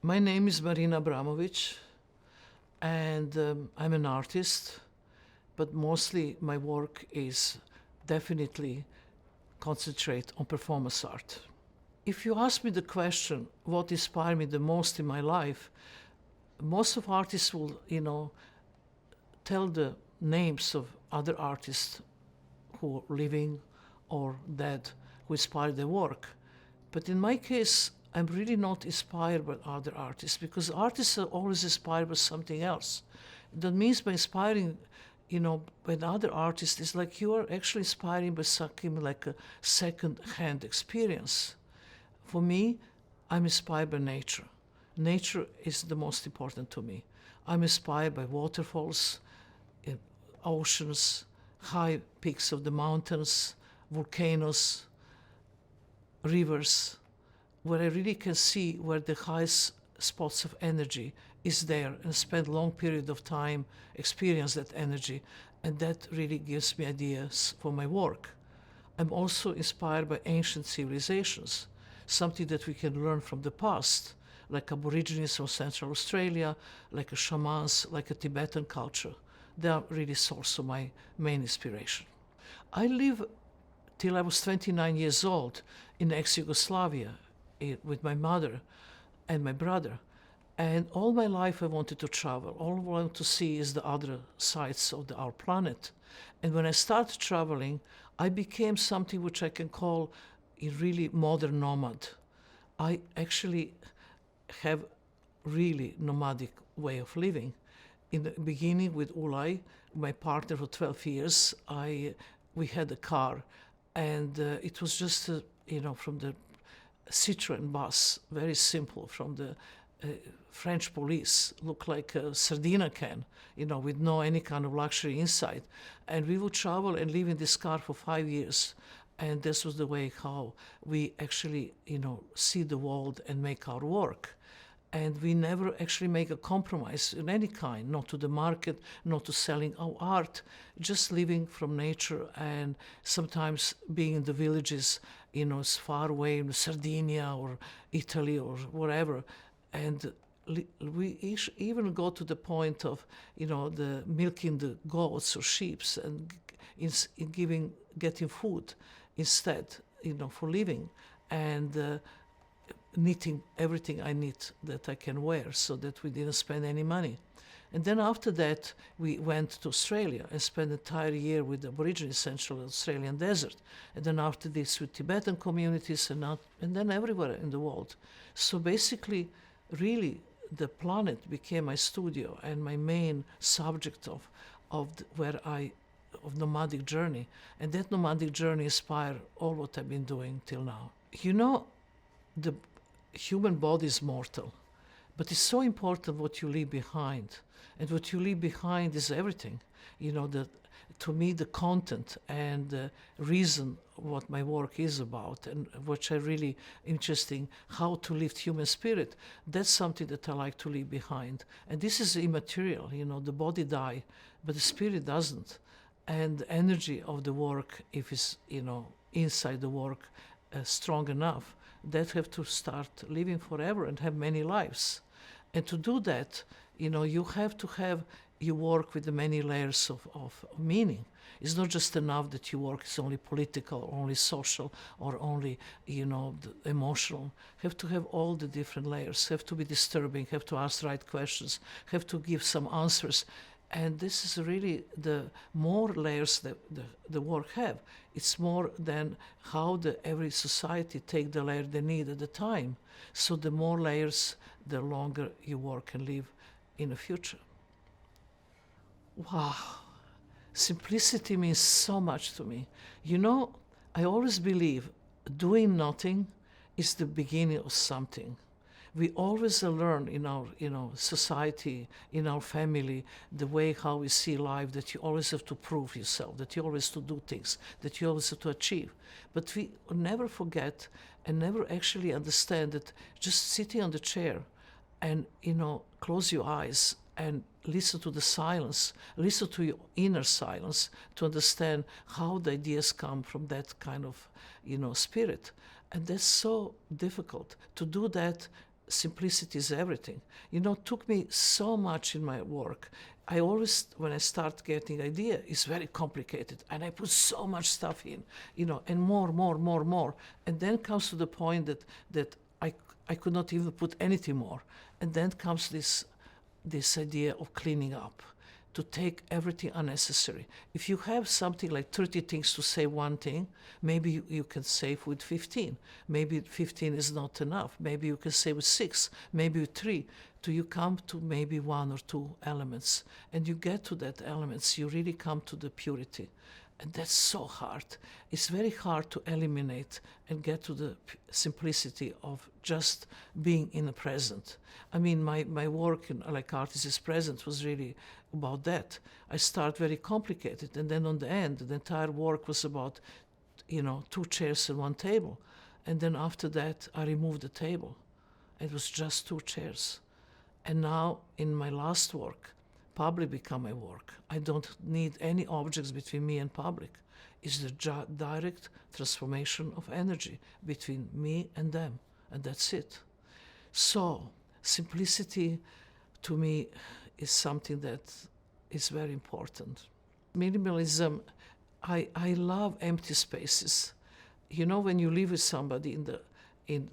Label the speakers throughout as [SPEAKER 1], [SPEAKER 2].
[SPEAKER 1] My name is Marina Abramović, and I'm an artist, but mostly my work is definitely concentrate on performance art. If you ask me the question, what inspired me the most in my life, most of artists will, tell the names of other artists who are living or dead who inspired their work. But in my case, I'm really not inspired by other artists because artists are always inspired by something else. That means by inspiring, by the other artists, it's like you are actually inspiring by something like a second-hand experience. For me, I'm inspired by nature. Nature is the most important to me. I'm inspired by waterfalls, oceans, high peaks of the mountains, volcanoes, rivers, where I really can see where the highest spots of energy is there and spend long period of time experience that energy, and that really gives me ideas for my work. I'm also inspired by ancient civilizations, something that we can learn from the past, like Aborigines from Central Australia, like shamans, like a Tibetan culture. They are really source of my main inspiration. I lived till I was 29 years old in ex-Yugoslavia with my mother and my brother. And all my life I wanted to travel. All I wanted to see is the other sides of our planet. And when I started traveling, I became something which I can call a really modern nomad. I actually have really nomadic way of living. In the beginning with Ulay, my partner for 12 years, we had a car, and it was just, from the Citroen bus, very simple, from the French police, looked like a sardina can, with no any kind of luxury inside. And we would travel and live in this car for 5 years. And this was the way how we actually, see the world and make our work. And we never actually make a compromise in any kind, not to the market, not to selling our art, just living from nature and sometimes being in the villages, as far away in Sardinia or Italy or wherever. And we even go to the point of, the milking the goats or sheep and in getting food instead, for living. And knitting everything I need that I can wear so that we didn't spend any money. And then after that, we went to Australia and spent an entire year with the Aborigines Central Australian desert. And then after this with Tibetan communities and then everywhere in the world. So basically, really, the planet became my studio and my main subject of nomadic journey. And that nomadic journey inspired all what I've been doing till now. The human body is mortal, but it's so important what you leave behind. And what you leave behind is everything. To me, the content and the reason what my work is about, and which I really interesting, how to lift human spirit, that's something that I like to leave behind. And this is immaterial, the body die, but the spirit doesn't. And the energy of the work, if it's, inside the work, strong enough, that have to start living forever and have many lives. And to do that, you have to have you work with the many layers of meaning. It's not just enough that your work is only political, or only social, or only, emotional. You have to have all the different layers, have to be disturbing, have to ask the right questions, have to give some answers. And this is really the more layers that the work have. It's more than how every society take the layer they need at the time. So the more layers, the longer your work can live in the future. Wow, simplicity means so much to me. I always believe doing nothing is the beginning of something. We always learn in our society, in our family, the way how we see life, that you always have to prove yourself, that you always have to do things, that you always have to achieve. But we never forget and never actually understand that just sitting on the chair and close your eyes and listen to the silence, listen to your inner silence to understand how the ideas come from that kind of, spirit. And that's so difficult. To do that simplicity is everything. You know, it took me so much in my work. I always, when I start getting idea, it's very complicated, and I put so much stuff in, you know, and more, and then comes to the point that I could not even put anything more, and then comes this idea of cleaning up, to take everything unnecessary. If you have something like 30 things to say one thing, maybe you can save with 15. Maybe 15 is not enough. Maybe you can save with 6, maybe with 3, till you come to maybe 1 or 2 elements. And you get to that elements, you really come to the purity. And that's so hard. It's very hard to eliminate and get to the simplicity of just being in the present. I mean, my work in, like Artist is Present was really about that. I start very complicated, and then on the end, the entire work was about, you know, 2 chairs and 1 table. And then after that, I removed the table. It was just 2 chairs. And now, in my last work, public become my work. I don't need any objects between me and public. It's the direct transformation of energy between me and them, and that's it. So, simplicity to me is something that is very important. Minimalism, I love empty spaces. You know, when you live with somebody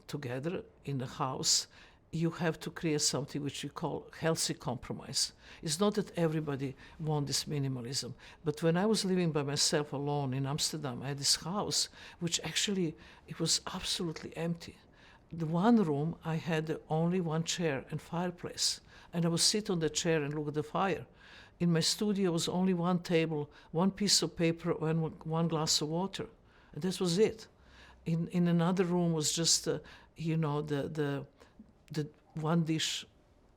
[SPEAKER 1] together in the house, you have to create something which we call healthy compromise. It's not that everybody wants this minimalism, but when I was living by myself alone in Amsterdam, I had this house which actually, it was absolutely empty. The one room, I had only 1 chair and fireplace, and I would sit on the chair and look at the fire. In my studio was only 1 table, 1 piece of paper, and 1 glass of water, and that was it. In another room was just, you know, the 1 dish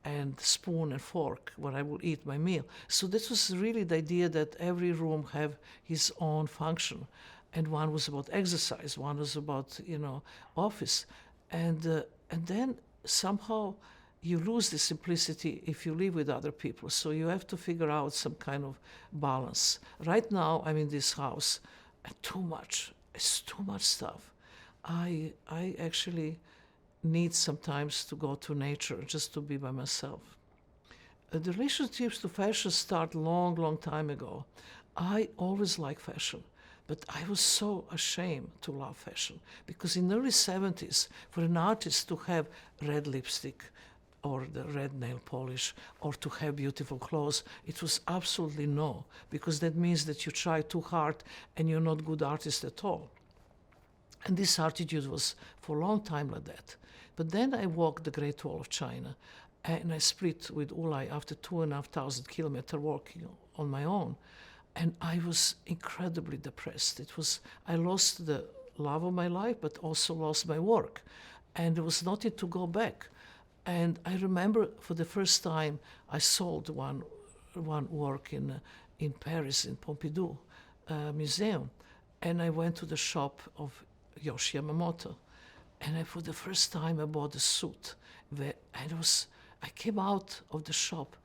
[SPEAKER 1] and spoon and fork where I will eat my meal. So this was really the idea that every room have his own function. And one was about exercise, one was about, you know, office. And then somehow you lose the simplicity if you live with other people. So you have to figure out some kind of balance. Right now I'm in this house, and it's too much stuff. I actually need sometimes to go to nature just to be by myself. The relationships to fashion start long time ago. I always liked fashion, but I was so ashamed to love fashion, because in the early 70s, for an artist to have red lipstick or the red nail polish or to have beautiful clothes, it was absolutely no, because that means that you try too hard and you're not a good artist at all. And this attitude was for a long time like that. But then I walked the Great Wall of China, and I split with Ulay after 2,500 kilometers walking on my own. And I was incredibly depressed. I lost the love of my life, but also lost my work. And there was nothing to go back. And I remember for the first time I sold one work in Paris, in Pompidou Museum. And I went to the shop of Yoshi Yamamoto. And for the first time I bought a suit. I came out of the shop,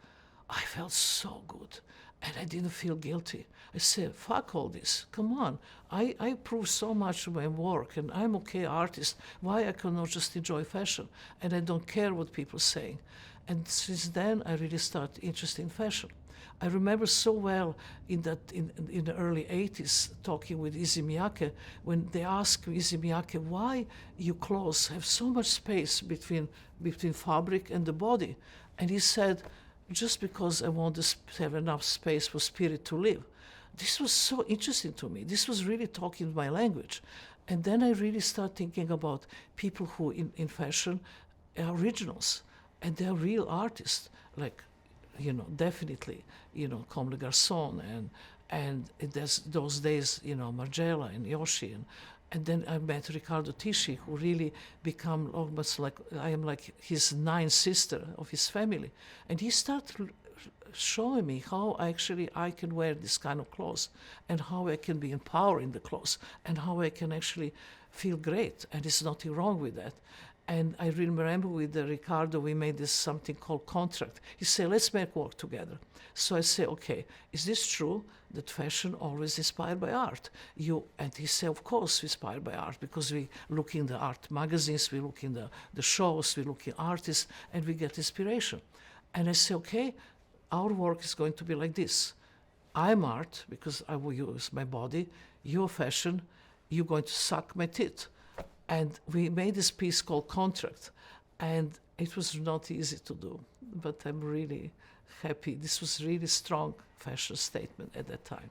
[SPEAKER 1] I felt so good, and I didn't feel guilty. I said, fuck all this, come on. I prove so much of my work, and I'm okay artist. Why I cannot just enjoy fashion? And I don't care what people are saying. And since then I really started interested in fashion. I remember so well in the early 80s talking with Issey Miyake, when they asked Issey Miyake why your clothes have so much space between fabric and the body. And he said, just because I want to have enough space for spirit to live. This was so interesting to me. This was really talking my language. And then I really started thinking about people who in fashion are originals, and they're real artists, like, you know, definitely, you know, Comme des Garçons and there's those days, you know, Margiela and Yoshi, and then I met Riccardo Tisci, who really become almost like, I am like his 9th sister of his family. And he started showing me how actually I can wear this kind of clothes, and how I can be empowered in the clothes, and how I can actually feel great, and there's nothing wrong with that. And I remember with Ricardo, we made this something called contract. He said, let's make work together. So I say, okay, is this true that fashion always inspired by art? And he said, of course, inspired by art, because we look in the art magazines, we look in the shows, we look in artists, and we get inspiration. And I say, okay, our work is going to be like this. I'm art, because I will use my body. You're fashion. You're going to suck my teeth. And we made this piece called Contract, and it was not easy to do, but I'm really happy. This was really strong fashion statement at that time.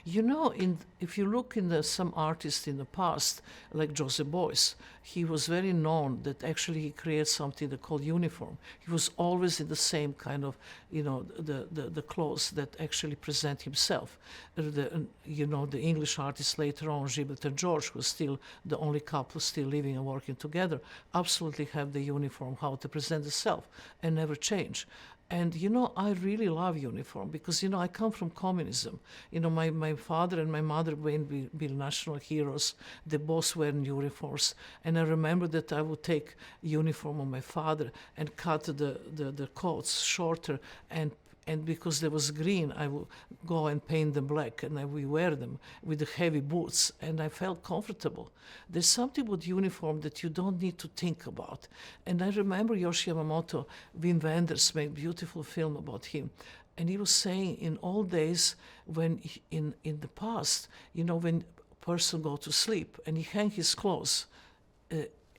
[SPEAKER 1] You know, if you look in some artists in the past, like Joseph Beuys, he was very known that actually he created something they called uniform. He was always in the same kind of, the clothes that actually present himself. The English artists later on, Gilbert and George, who was still the only couple still living and working together, absolutely have the uniform, how to present themselves, and never change. And, I really love uniform because, I come from communism. My father and my mother were national heroes. They both wear uniforms. And I remember that I would take uniform of my father and cut the coats shorter, and because there was green, I would go and paint them black, and I would wear them with the heavy boots, and I felt comfortable. There's something with uniform that you don't need to think about. And I remember Yoshi Yamamoto, Wim Wenders made a beautiful film about him. And he was saying in old days, when in the past, when a person go to sleep and he hang his clothes,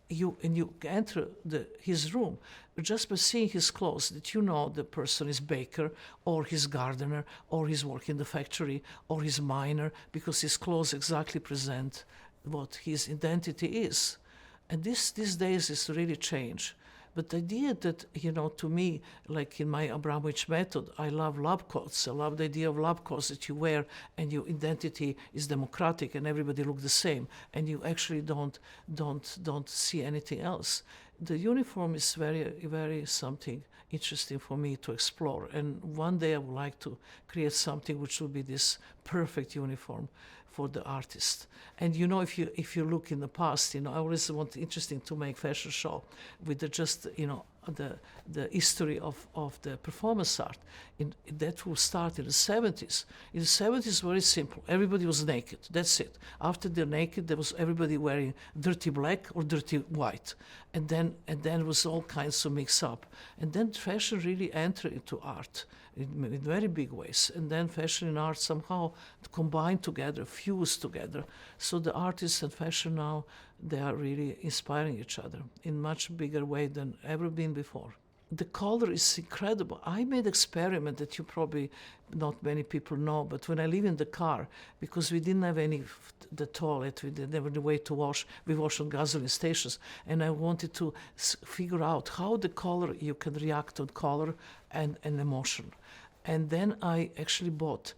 [SPEAKER 1] you enter his room just by seeing his clothes, that the person is baker, or he's gardener, or he's working in the factory, or he's miner, because his clothes exactly present what his identity is. And these days is really change. But the idea that, to me, like in my Abramowitsch method, I love lab coats. I love the idea of lab coats that you wear and your identity is democratic and everybody look the same, and you actually don't see anything else. The uniform is very, very something interesting for me to explore. And one day I would like to create something which will be this perfect uniform for the artist. And if you look in the past, I always want interesting to make fashion show with the history of the performance art. That will start in the 70s. In the 70s, very simple. Everybody was naked. That's it. After they're naked, there was everybody wearing dirty black or dirty white, and then it was all kinds of mix up. And then fashion really entered into art in very big ways. And then fashion and art somehow combine together, fuse together. So the artists and fashion now, they are really inspiring each other in much bigger way than ever been before. The color is incredible. I made experiment that you probably not many people know, but when I live in the car, because we didn't have the toilet, we didn't have any way to wash, we wash on gasoline stations, and I wanted to figure out how the color, you can react on color and emotion. And then I actually bought,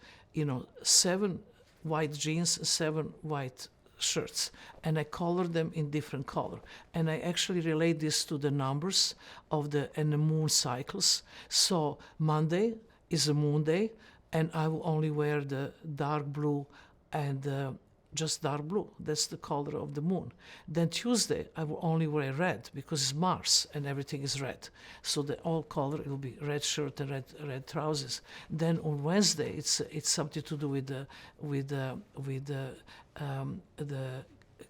[SPEAKER 1] 7 white jeans and 7 white shirts, and I colored them in different color. And I actually relate this to the numbers of the moon cycles. So Monday is a moon day, and I will only wear the dark blue and just dark blue. That's the color of the moon. Then Tuesday, I will only wear red because it's Mars and everything is red. So the all color will be red shirt and red trousers. Then on Wednesday, it's something to do with the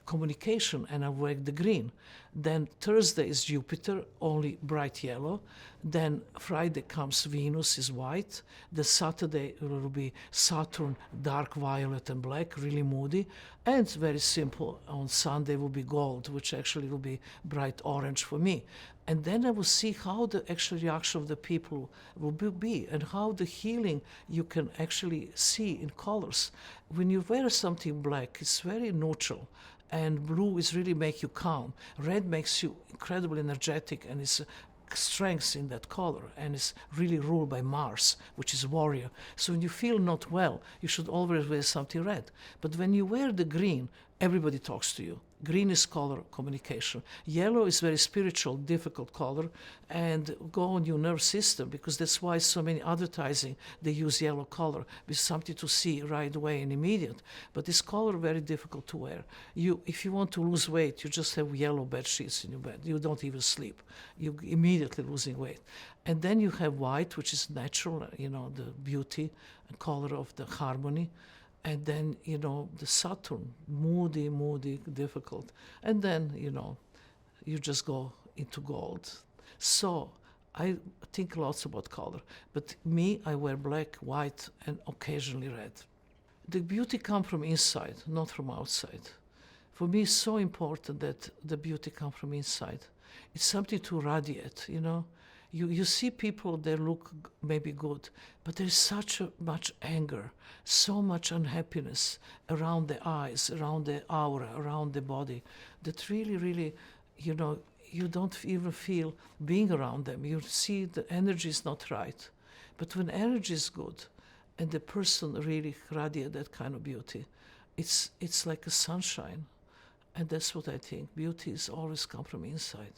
[SPEAKER 1] communication, and I wear the green. Then Thursday is Jupiter, only bright yellow. Then Friday comes Venus, is white. The Saturday will be Saturn, dark violet and black, really moody. And it's very simple. On Sunday will be gold, which actually will be bright orange for me. And then I will see how the actual reaction of the people will be, and how the healing you can actually see in colors. When you wear something black, it's very neutral, and blue is really make you calm. Red makes you incredibly energetic, and it's strength in that color, and it's really ruled by Mars, which is warrior. So when you feel not well, you should always wear something red. But when you wear the green, everybody talks to you. Green is color communication. Yellow is very spiritual, difficult color, and go on your nerve system, because that's why so many advertising, they use yellow color, with something to see right away and immediate. But this color very difficult to wear. If you want to lose weight, you just have yellow bed sheets in your bed. You don't even sleep. You immediately losing weight. And then you have white, which is natural, the beauty and color of the harmony. And then, the Saturn, moody, difficult. And then, you just go into gold. So I think lots about color. But me, I wear black, white, and occasionally red. The beauty comes from inside, not from outside. For me, it's so important that the beauty comes from inside. It's something to radiate, You see people, they look maybe good, but there's much anger, so much unhappiness around the eyes, around the aura, around the body, that really, you don't even feel being around them. You see the energy is not right. But when energy is good and the person really radiates that kind of beauty, it's like a sunshine. And that's what I think. Beauty is always come from inside.